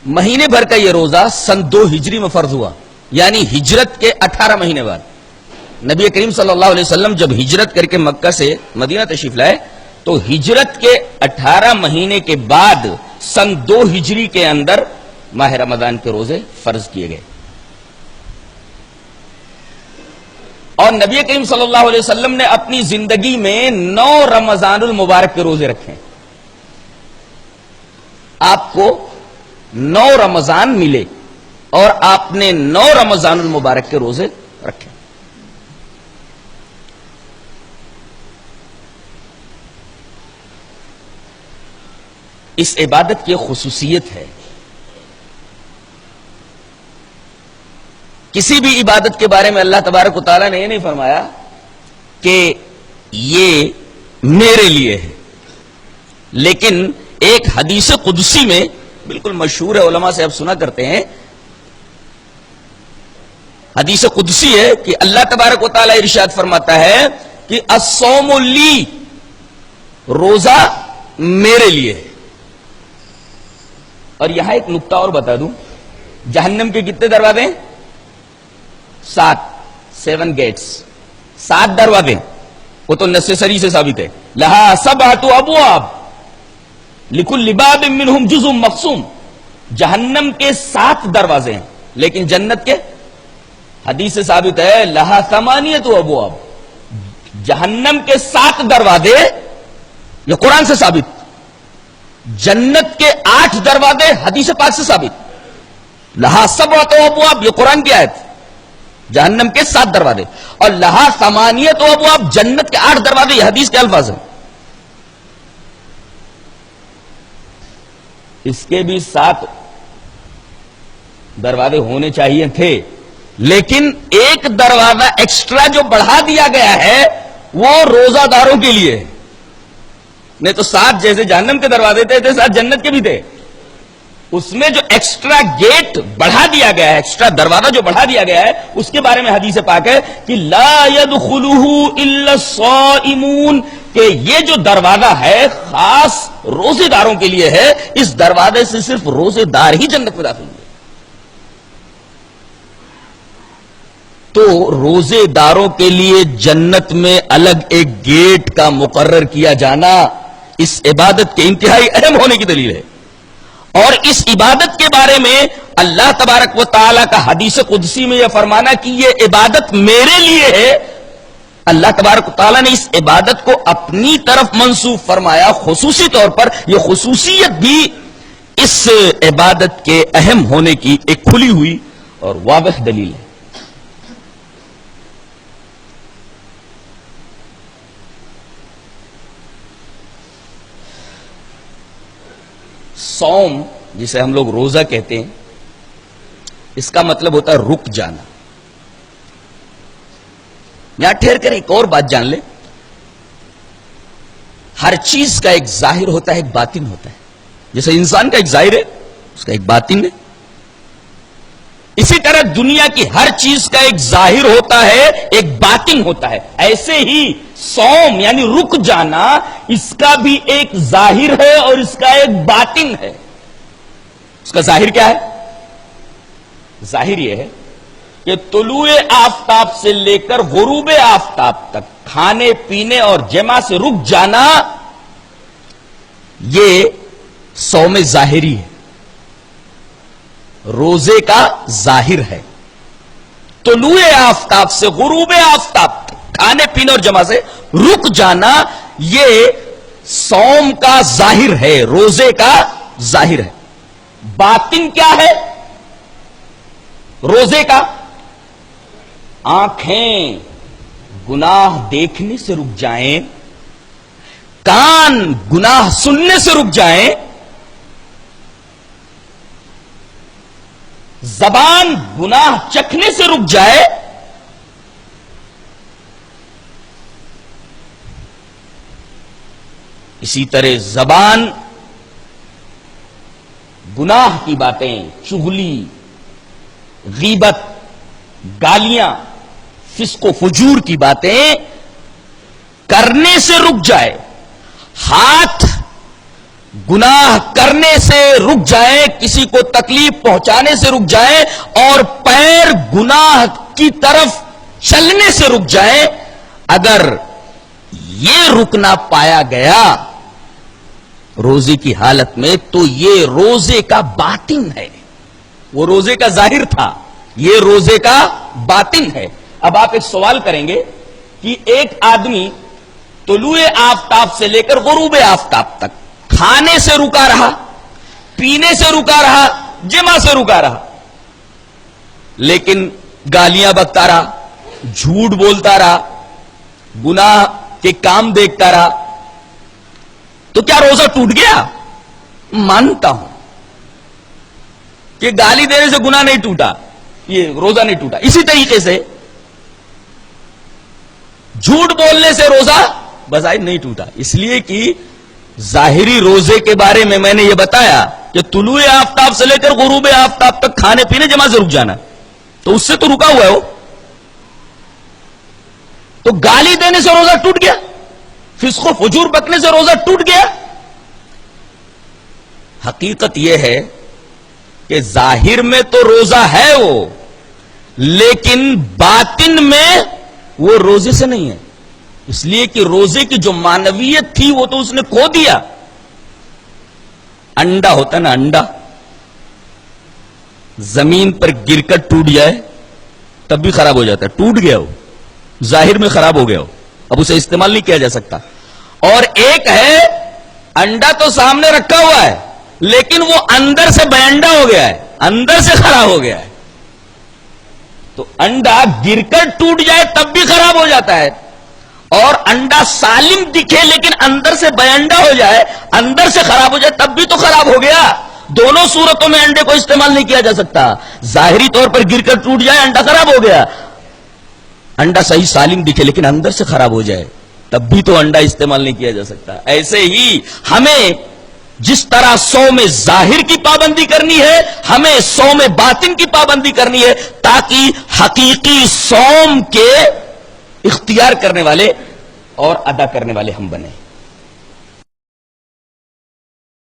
مہینے بھر کا یہ روزہ سن 2 ہجری میں فرض ہوا، یعنی ہجرت کے 18 مہینے بعد۔ نبی کریم صلی اللہ علیہ وسلم جب ہجرت کر کے مکہ سے مدینہ تشریف لائے تو ہجرت کے 18 مہینے کے بعد سن 2 ہجری کے اندر ماہ رمضان کے روزے فرض کیے گئے، اور نبی کریم صلی اللہ علیہ وسلم نے اپنی زندگی میں 9 رمضان المبارک کے روزے رکھے ہیں۔ آپ کو 9 رمضان ملے اور آپ نے 9 رمضان المبارک کے روزے رکھے۔ اس عبادت کی خصوصیت ہے، کسی بھی عبادت کے بارے میں اللہ تبارک و تعالیٰ نے یہ نہیں فرمایا کہ یہ میرے لیے ہے، لیکن ایک حدیث قدسی میں بالکل مشہور ہے، علماء سے آپ سنا کرتے ہیں، حدیث قدسی ہے کہ اللہ تبارک و تعالیٰ ارشاد فرماتا ہے کہ الصوم لی، روزہ میرے لیے ہے۔ اور یہاں ایک نکتہ اور بتا دوں، جہنم کے کتنے دروازے ہیں؟ 7 گیٹس، 7 دروازے، وہ تو نیسیسری سے ثابت ہے۔ لہا 7 ابواب لکل باب منہم جزء مقسوم، جہنم کے 7 دروازے ہیں، لیکن جنت کے حدیث سے ثابت ہے لہا 8 ابواب، جہنم کے 7 دروازے، یہ قرآن سے ثابت، جنت کے 8 دروازے حدیث پاک سے ثابت۔ لہا 7 ابواب، یہ قرآن کی آیت، جہنم کے 7 دروازے، اور لہا 8 ابواب، جنت کے 8 دروازے، یہ حدیث کے الفاظ ہیں۔ اس کے بھی 7 دروازے ہونے چاہیے تھے، لیکن ایک دروازہ ایکسٹرا جو بڑھا دیا گیا ہے وہ روزہ داروں کے لیے ہے، نہیں تو 7 جیسے جہنم کے دروازے تھے 7 جنت کے بھی تھے۔ اس میں جو ایکسٹرا گیٹ بڑھا دیا گیا ہے، ایکسٹرا دروازہ جو بڑھا دیا گیا ہے، اس کے بارے میں حدیث پاک ہے کہ لا يدخلہ الا الصائمون، کہ یہ جو دروازہ ہے خاص روزے داروں کے لیے ہے، اس دروازے سے صرف روزے دار ہی جنت میں داخل ہوئے۔ تو روزے داروں کے لیے جنت میں الگ ایک گیٹ کا مقرر کیا جانا اس عبادت کے انتہائی اہم ہونے کی دلیل ہے، اور اس عبادت کے بارے میں اللہ تبارک و تعالیٰ کا حدیث قدسی میں یہ فرمانا کہ یہ عبادت میرے لیے ہے، اللہ تبارک و تعالیٰ نے اس عبادت کو اپنی طرف منسوب فرمایا خصوصی طور پر۔ یہ خصوصیت بھی اس عبادت کے اہم ہونے کی ایک کھلی ہوئی اور واضح دلیل ہے۔ صوم جسے ہم لوگ روزہ کہتے ہیں، اس کا مطلب ہوتا ہے رک جانا۔ یہاں ٹھہر کر ایک اور بات جان لیں، ہر چیز کا ایک ظاہر ہوتا ہے، ایک باطن ہوتا ہے، جیسے انسان کا ایک ظاہر ہے اس کا ایک باطن ہے، اسی طرح دنیا کی ہر چیز کا ایک ظاہر ہوتا ہے، ایک باطن ہوتا ہے۔ ایسے ہی صوم یعنی رک جانا، اس کا بھی ایک ظاہر ہے اور اس کا ایک باطن ہے۔ اس کا ظاہر کیا ہے؟ ظاہر یہ ہے کہ طلوع آفتاب سے لے کر غروب آفتاب تک کھانے پینے اور جمع سے رک جانا، یہ صوم ظاہری ہے، روزے کا ظاہر ہے۔ طلوع آفتاب سے غروب آفتاب تک کھانے پینے اور جمع سے رک جانا، یہ صوم کا ظاہر ہے، روزے کا ظاہر ہے۔ باطن کیا ہے روزے کا؟ آنکھیں گناہ دیکھنے سے رک جائیں، کان گناہ سننے سے رک جائیں، زبان گناہ چکھنے سے رک جائے، اسی طرح زبان گناہ کی باتیں، چغلی، غیبت، گالیاں، فسق و فجور کی باتیں کرنے سے رک جائے، ہاتھ گناہ کرنے سے رک جائیں، کسی کو تکلیف پہنچانے سے رک جائیں، اور پیر گناہ کی طرف چلنے سے رک جائیں، اگر یہ رکنا پایا گیا روزے کی حالت میں تو یہ روزے کا باطن ہے، وہ روزے کا ظاہر تھا، یہ روزے کا باطن ہے۔ اب آپ ایک سوال کریں گے کہ ایک آدمی طلوع آفتاب سے لے کر غروب آفتاب تک کھانے سے رکا رہا، پینے سے رکا رہا، جمع سے رکا رہا، لیکن گالیاں بکتا رہا، جھوٹ بولتا رہا، گناہ کے کام دیکھتا رہا، تو کیا روزہ ٹوٹ گیا؟ مانتا ہوں کہ گالی دینے سے گناہ نہیں ٹوٹا، یہ روزہ نہیں ٹوٹا۔ اسی طریقے سے جھوٹ بولنے سے روزہ بظاہر نہیں ٹوٹا، اس لیے کہ ظاہری روزے کے بارے میں میں نے یہ بتایا کہ طلوع آفتاب سے لے کر غروب آفتاب تک کھانے پینے جمع سے رک جانا، تو اس سے تو رکا ہوا ہے وہ، تو گالی دینے سے روزہ ٹوٹ گیا، فسق و فجور بکنے سے روزہ ٹوٹ گیا۔ حقیقت یہ ہے کہ ظاہر میں تو روزہ ہے وہ، لیکن باطن میں وہ روزے سے نہیں ہے، اس لیے کہ روزے کی جو معنویت تھی وہ تو اس نے کھو دیا۔ انڈا ہوتا نا، انڈا زمین پر گر کر ٹوٹ جائے تب بھی خراب ہو جاتا ہے، ٹوٹ گیا وہ، ظاہر میں خراب ہو گیا ہو، اب اسے استعمال نہیں کیا جا سکتا۔ اور ایک ہے انڈا تو سامنے رکھا ہوا ہے لیکن وہ اندر سے بینڈا ہو گیا ہے، اندر سے خراب ہو گیا ہے، تو انڈا گر کر ٹوٹ جائے تب بھی خراب ہو جاتا ہے، اور انڈا سالم دکھے لیکن اندر سے بینڈا ہو جائے، اندر سے خراب ہو جائے تب بھی تو خراب ہو گیا۔ دونوں صورتوں میں انڈے کو استعمال نہیں کیا جا سکتا، ظاہری طور پر گر کر ٹوٹ جائے انڈا خراب ہو گیا، انڈا صحیح سالم دکھے لیکن اندر سے خراب ہو جائے تب بھی تو انڈا استعمال نہیں کیا جا سکتا۔ ایسے ہی ہمیں جس طرح صوم ظاہر کی پابندی کرنی ہے، ہمیں صوم باطن کی پابندی کرنی ہے، تاکہ حقیقی صوم کے اختیار کرنے والے اور ادا کرنے والے ہم بنیں۔